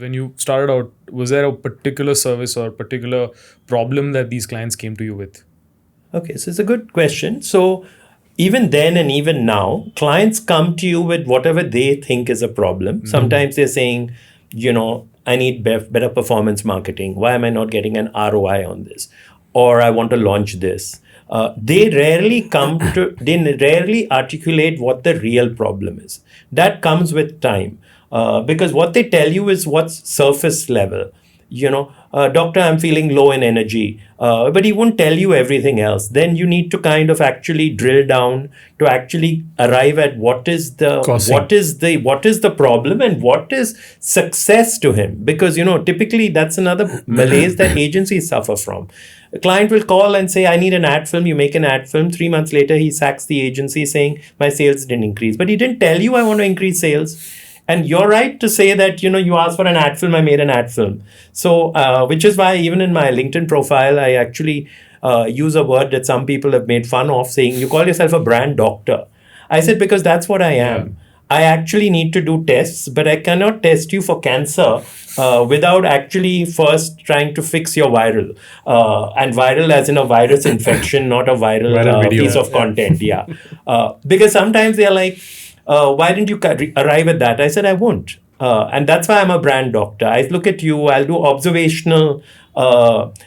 when you started out, was there a particular service or particular problem that these clients came to you with? Okay, so it's a good question. So even then and even now, clients come to you with whatever they think is a problem. Sometimes they're saying, I need better performance marketing. Why am I not getting an ROI on this? Or I want to launch this. They rarely articulate what the real problem is. That comes with time. Because what they tell you is what's surface level. Doctor, I'm feeling low in energy, but he won't tell you everything else. Then you need to kind of actually drill down to actually arrive at what is the problem and what is success to him. Because typically that's another malaise that agencies suffer from. A client will call and say, I need an ad film. You make an ad film. 3 months later, he sacks the agency saying my sales didn't increase. But he didn't tell you I want to increase sales. And you're right to say that, you asked for an ad film, I made an ad film. So, which is why even in my LinkedIn profile, I actually use a word that some people have made fun of, saying, you call yourself a brand doctor. I said, because that's what I am. Yeah. I actually need to do tests, but I cannot test you for cancer without actually first trying to fix your viral. And viral as in a virus infection, not a viral piece of content. Yeah. Because sometimes they're like, why didn't you arrive at that? I said, I won't. And that's why I'm a brand doctor. I look at you, I'll do observational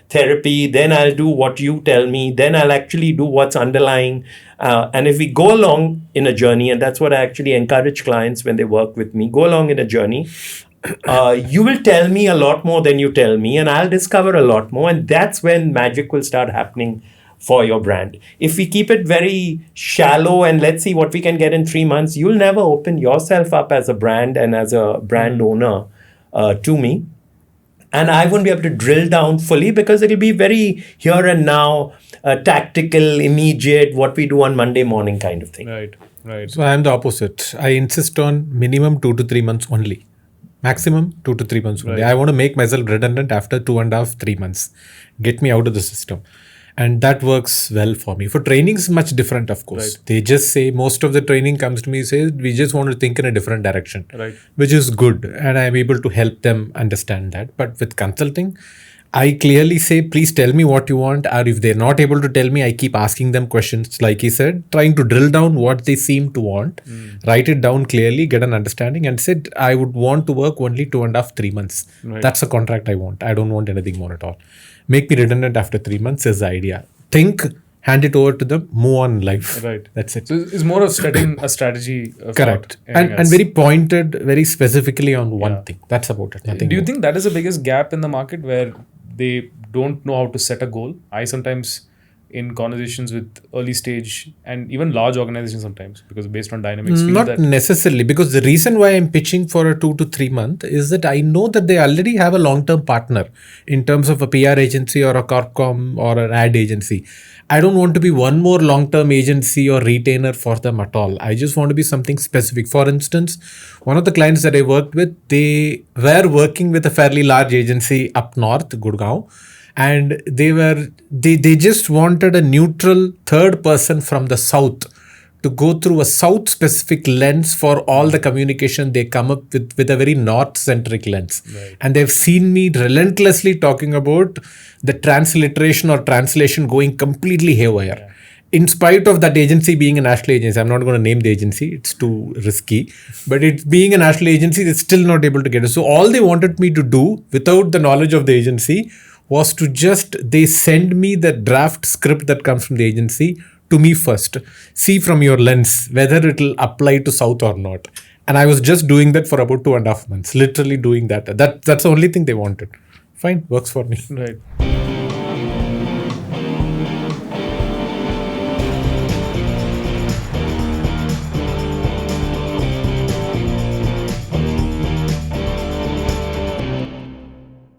therapy, then I'll do what you tell me, then I'll actually do what's underlying. And if we go along in a journey, and that's what I actually encourage clients when they work with me, go along in a journey, you will tell me a lot more than you tell me, and I'll discover a lot more. And that's when magic will start happening for your brand. If we keep it very shallow and let's see what we can get in 3 months, you'll never open yourself up as a brand and as a brand owner to me. And I won't be able to drill down fully because it'll be very here and now, tactical, immediate, what we do on Monday morning kind of thing. Right. So I'm the opposite. I insist on minimum 2 to 3 months only. Maximum 2 to 3 months only. Right. I want to make myself redundant after 2.5, 3 months. Get me out of the system. And that works well for me. For training is much different, of course. Right. They just say, most of the training comes to me, says, we just want to think in a different direction, right, which is good. And I'm able to help them understand that. But with consulting, I clearly say, please tell me what you want. Or if they're not able to tell me, I keep asking them questions, like he said, trying to drill down what they seem to want, write it down clearly, get an understanding, and said, I would want to work only 2.5, 3 months. Right. That's the contract I want. I don't want anything more at all. Make me redundant after 3 months is the idea. Think, hand it over to them, move on in life. Right. That's it. So it's more of setting a strategy. Correct. And very pointed, very specifically on one thing. That's about it. Nothing Do you more. think that is the biggest gap in the market where they don't know how to set a goal? I sometimes, in conversations with early stage and even large organizations sometimes, because based on dynamics, not necessarily, because the reason why I'm pitching for a 2 to 3 month is that I know that they already have a long-term partner in terms of a PR agency or a corpcom or an ad agency. I don't want to be one more long-term agency or retainer for them at all. I just want to be something specific. For instance, one of the clients that I worked with, they were working with a fairly large agency up north, Gurgaon. And they just wanted a neutral third person from the south to go through a south specific lens for all the communication. They come up with a very north centric lens. Right. And they've seen me relentlessly talking about the transliteration or translation going completely haywire. Yeah. In spite of that agency being a national agency, I'm not going to name the agency, it's too risky, but it being a national agency, they're still not able to get it. So all they wanted me to do without the knowledge of the agency was to they send me the draft script that comes from the agency to me first. See from your lens whether it will apply to South or not. And I was just doing that for about 2.5 months, literally doing that. That's the only thing they wanted. Fine, works for me. Right.